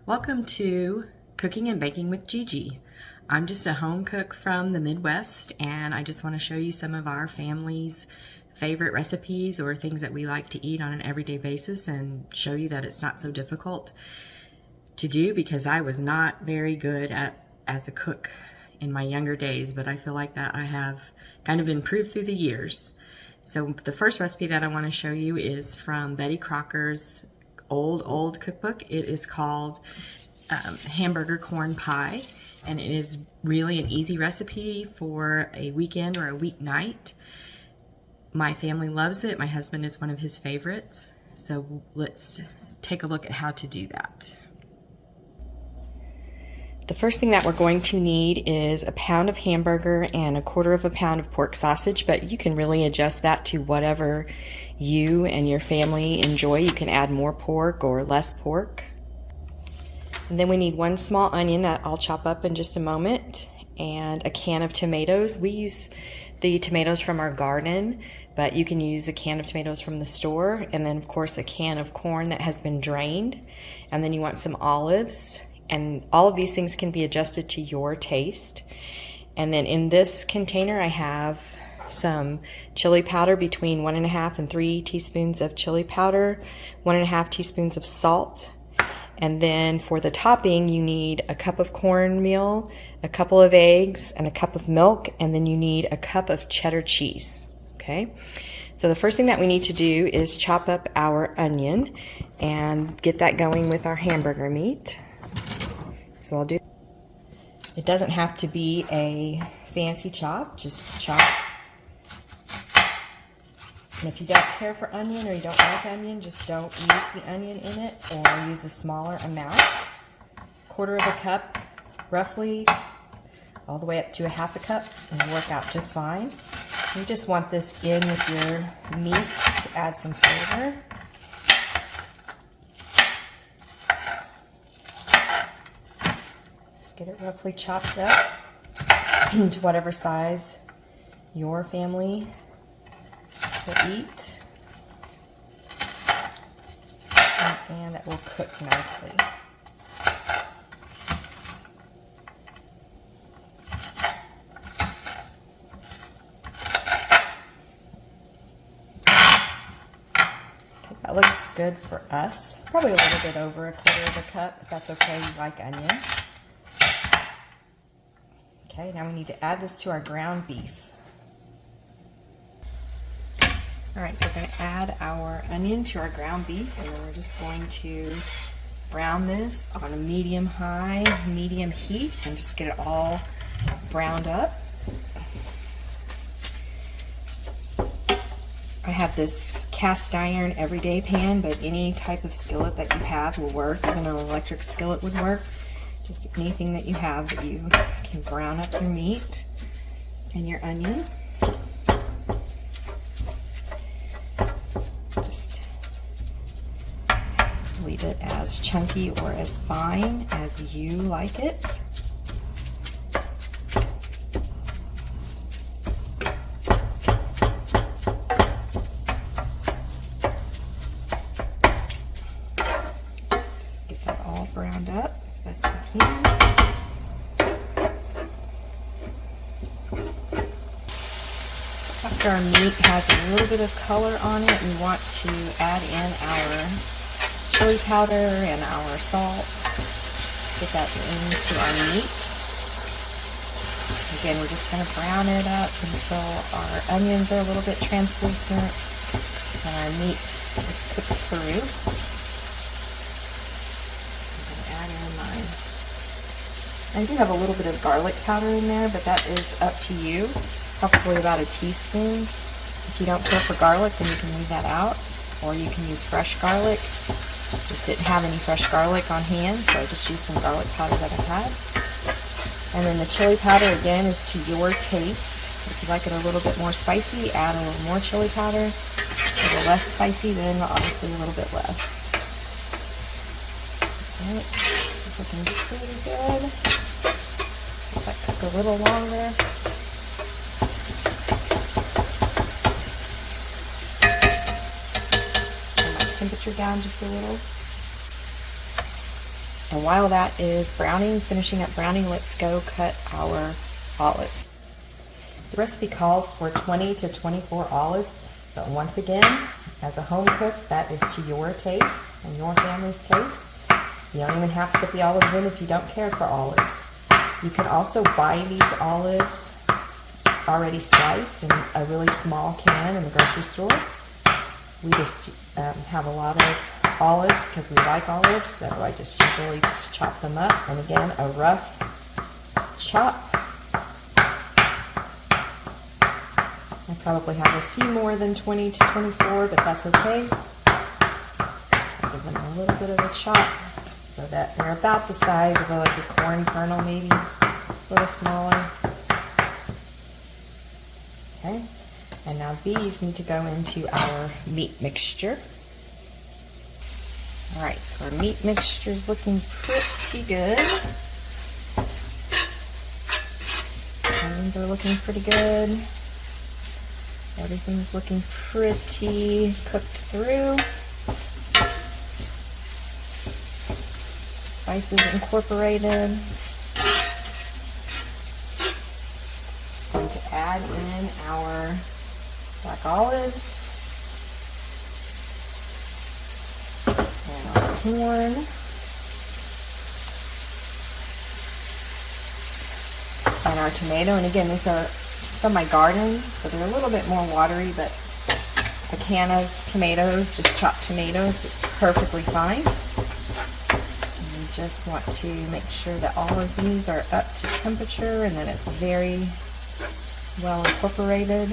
Welcome to Cooking and Baking with Gigi. I'm just a home cook from the Midwest, and I just want to show you some of our family's favorite recipes or things that we like to eat on an everyday basis and show you that it's not so difficult to do, because I was not very good as a cook in my younger days, but I feel like that I have kind of improved through the years. So the first recipe that I want to show you is from Betty Crocker's old cookbook. It is called Hamburger corn pie, and it is really an easy recipe for a weekend or a weeknight. My family loves it. My husband is one of his favorites. So let's take a look at how to do that. The first thing that we're going to need is a pound of hamburger and 1/4 pound of pork sausage, but you can really adjust that to whatever you and your family enjoy. You can add more pork or less pork. And then we need 1 small onion that I'll chop up in just a moment, and a can of tomatoes. We use the tomatoes from our garden, but you can use a can of tomatoes from the store, and then of course a can of corn that has been drained. And then you want some olives. And all of these things can be adjusted to your taste. And then in this container I have some chili powder, between 1½ and 3 teaspoons of chili powder, 1½ teaspoons of salt. And then for the topping you need a cup of cornmeal, a couple of eggs, and a cup of milk, and then you need a cup of cheddar cheese. Okay? So the first thing that we need to do is chop up our onion and get that going with our hamburger meat. So I'll do. It doesn't have to be a fancy chop, just chop. And if you don't care for onion or you don't like onion, just don't use the onion in it, or use a smaller amount. 1/4 cup, roughly, all the way up to 1/2 cup, and work out just fine. You just want this in with your meat to add some flavor. Get it roughly chopped up to whatever size your family will eat, and that will cook nicely. Okay, that looks good for us. Probably a little bit over 1/4 cup, if that's okay. You like onion. Okay, now we need to add this to our ground beef. Alright, so we're going to add our onion to our ground beef, and then we're just going to brown this on a medium-high, medium heat, and just get it all browned up. I have this cast iron everyday pan, but any type of skillet that you have will work. Even an electric skillet would work. Just anything that you have that you can brown up your meat and your onion. Just leave it as chunky or as fine as you like it. Just get that all browned up as best we can. After our meat has a little bit of color on it, we want to add in our chili powder and our salt. Get that into our meat. Again, we're just going to brown it up until our onions are a little bit translucent and our meat is cooked through. So I'm going to add in mine. I do have a little bit of garlic powder in there, but that is up to you. Probably about a teaspoon. If you don't care for garlic, then you can leave that out, or you can use fresh garlic. Just didn't have any fresh garlic on hand, so I just used some garlic powder that I had. And then the chili powder, again, is to your taste. If you like it a little bit more spicy, add a little more chili powder. A little less spicy, then obviously a little bit less. Alright, this is looking pretty good. Let that cook a little longer. Temperature down just a little. And while that is browning, finishing up browning, let's go cut our olives. The recipe calls for 20 to 24 olives, but once again, as a home cook, that is to your taste and your family's taste. You don't even have to put the olives in if you don't care for olives. You can also buy these olives already sliced in a really small can in the grocery store. We just have a lot of olives because we like olives, so I just usually just chop them up. And again, a rough chop. I probably have a few more than 20 to 24, but that's okay. Give them a little bit of a chop so that they're about the size of like a corn kernel, maybe a little smaller. Okay, and now these need to go into our meat mixture. All right, so our meat mixture is looking pretty good. Onions are looking pretty good. Everything's looking pretty cooked through. Spices incorporated. Going to add in our black olives and our corn. And our tomato. And again, these are from my garden, so they're a little bit more watery, but a can of tomatoes, just chopped tomatoes, is perfectly fine. And you just want to make sure that all of these are up to temperature and that it's very well incorporated.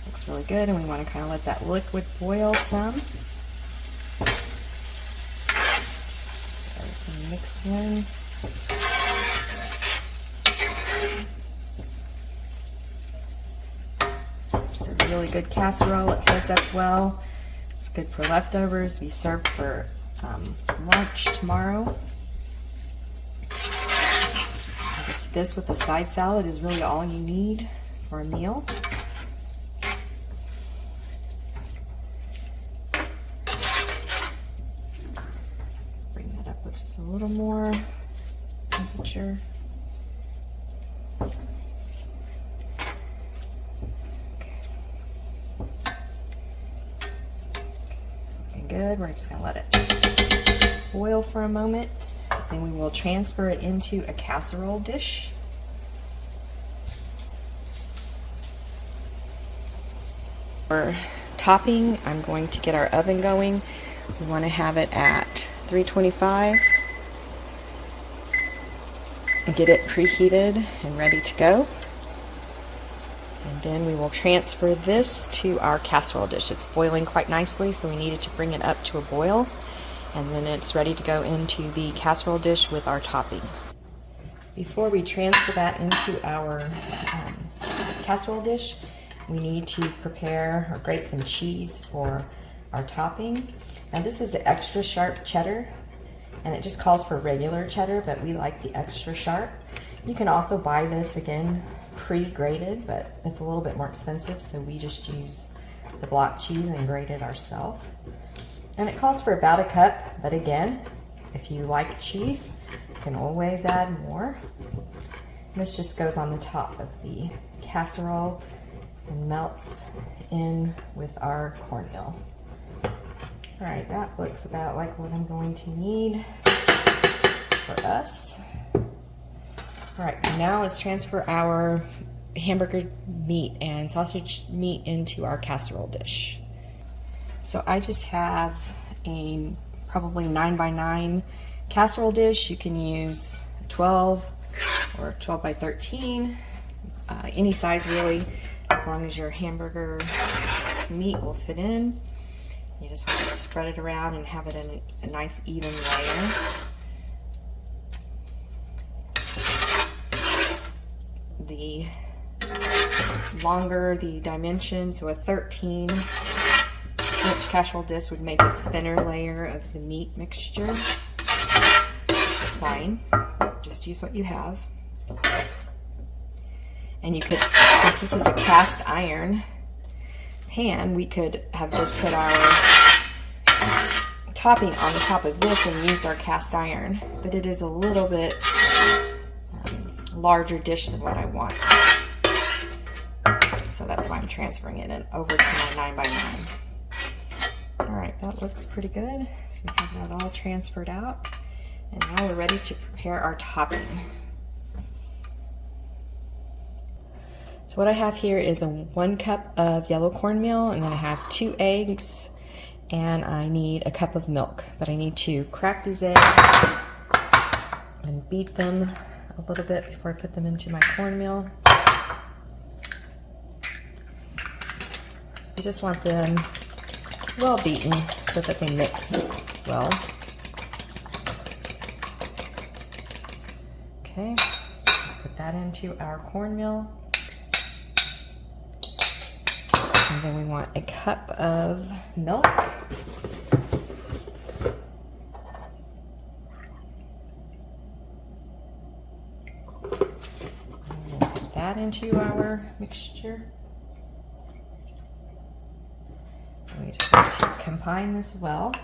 Looks really good, and we want to kind of let that liquid boil some. Mix in. It's a really good casserole. It holds up well. It's good for leftovers. Be served for lunch tomorrow. Just this with a side salad is really all you need for a meal. Just a little more temperature. Okay. Okay, good. We're just going to let it boil for a moment. Then we will transfer it into a casserole dish. For topping, I'm going to get our oven going. We want to have it at 325 and get it preheated and ready to go. And then we will transfer this to our casserole dish. It's boiling quite nicely, so we needed to bring it up to a boil, and then it's ready to go into the casserole dish with our topping. Before we transfer that into our casserole dish, we need to prepare or grate some cheese for our topping. Now this is the extra sharp cheddar, and it just calls for regular cheddar, but we like the extra sharp. You can also buy this, again, pre-grated, but it's a little bit more expensive, so we just use the block cheese and grate it ourselves. And it calls for about a cup, but again, if you like cheese, you can always add more. This just goes on the top of the casserole and melts in with our cornmeal. All right, that looks about like what I'm going to need for us. All right, so now let's transfer our hamburger meat and sausage meat into our casserole dish. So I just have a probably 9x9 casserole dish. You can use 12 or 12 by 13, any size really, as long as your hamburger meat will fit in. You just want to spread it around and have it in a nice even layer. The longer the dimension, so a 13-inch casserole dish would make a thinner layer of the meat mixture, which is fine. Just use what you have. And you could, since this is a cast iron pan, we could have just put our topping on the top of this and use our cast iron. But it is a little bit larger dish than what I want. So that's why I'm transferring it over to my 9x9. All right, that looks pretty good. So we have that all transferred out. And now we're ready to prepare our topping. So what I have here is 1 cup of yellow cornmeal, and then I have 2 eggs, and I need a cup of milk. But I need to crack these eggs and beat them a little bit before I put them into my cornmeal. So we just want them well beaten so that they mix well. Okay, put that into our cornmeal. And then we want a cup of milk. And we'll put that into our mixture. And we just want to combine this well.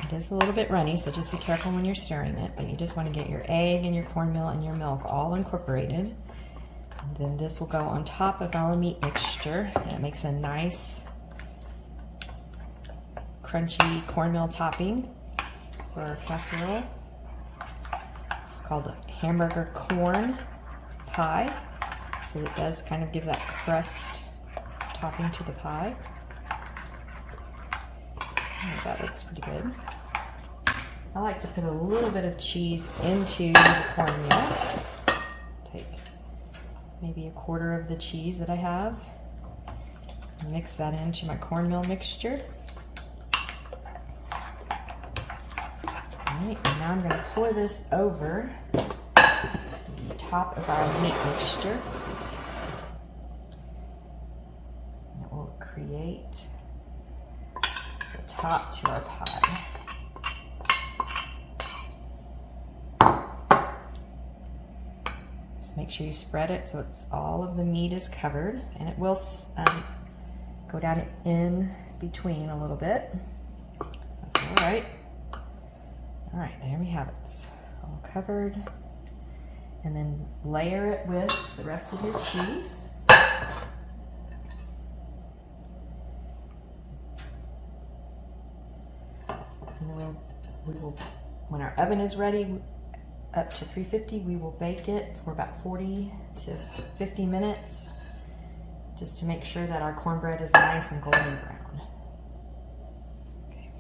It is a little bit runny, so just be careful when you're stirring it, but you just want to get your egg and your cornmeal and your milk all incorporated. And then this will go on top of our meat mixture, and it makes a nice crunchy cornmeal topping for our casserole. It's called a hamburger corn pie, so it does kind of give that crust topping to the pie. Oh, that looks pretty good. I like to put a little bit of cheese into the cornmeal. Take maybe 1/4 of the cheese that I have and mix that into my cornmeal mixture. All right, and now I'm going to pour this over the top of our meat mixture. And it will create the top to our pie. Make sure you spread it so it's all of the meat is covered, and it will go down in between a little bit. That's all right. All right, there we have it. It's all covered. And then layer it with the rest of your cheese. And then we will, when our oven is ready, up to 350, we will bake it for about 40 to 50 minutes just to make sure that our cornbread is nice and golden brown. Okay.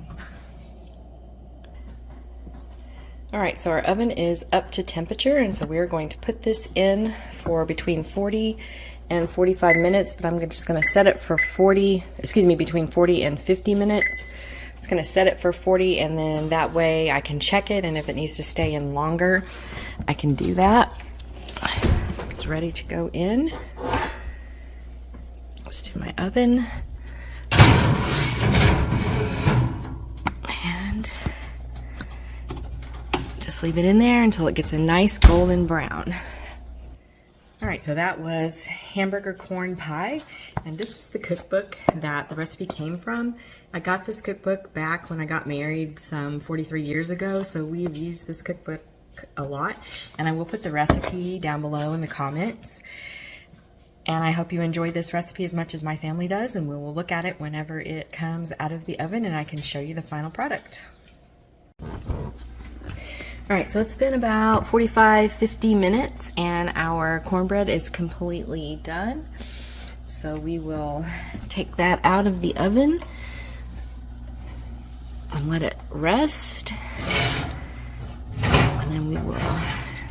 All right, so our oven is up to temperature, and so we're going to put this in for between 40 and 45 minutes, but I'm just going to set it for between 40 and 50 minutes. It's going to set it for 40, and then that way I can check it, and if it needs to stay in longer, I can do that. So it's ready to go in. Let's do my oven. And just leave it in there until it gets a nice golden brown. All right, so that was hamburger corn pie, and this is the cookbook that the recipe came from. I got this cookbook back when I got married some 43 years ago, so we've used this cookbook a lot, and I will put the recipe down below in the comments. And I hope you enjoy this recipe as much as my family does, and we will look at it whenever it comes out of the oven and I can show you the final product. All right, so it's been about 45-50 minutes and our cornbread is completely done. So we will take that out of the oven and let it rest. And then we will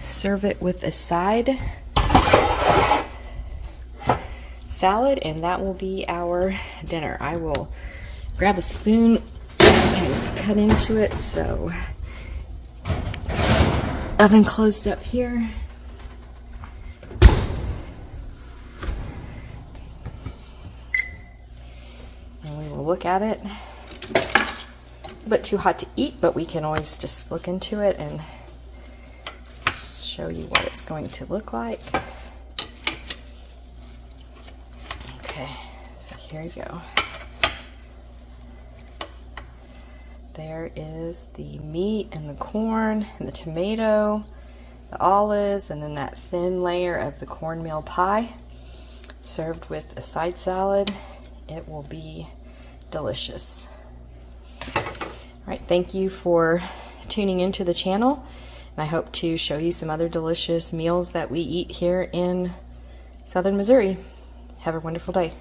serve it with a side salad, and that will be our dinner. I will grab a spoon and cut into it. So oven closed up here. And we will look at it. bit too hot to eat, but we can always just look into it and show you what it's going to look like. Okay, so here you go. There is the meat and the corn and the tomato, the olives, and then that thin layer of the cornmeal pie served with a side salad. It will be delicious. All right, thank you for tuning into the channel, and I hope to show you some other delicious meals that we eat here in Southern Missouri. Have a wonderful day.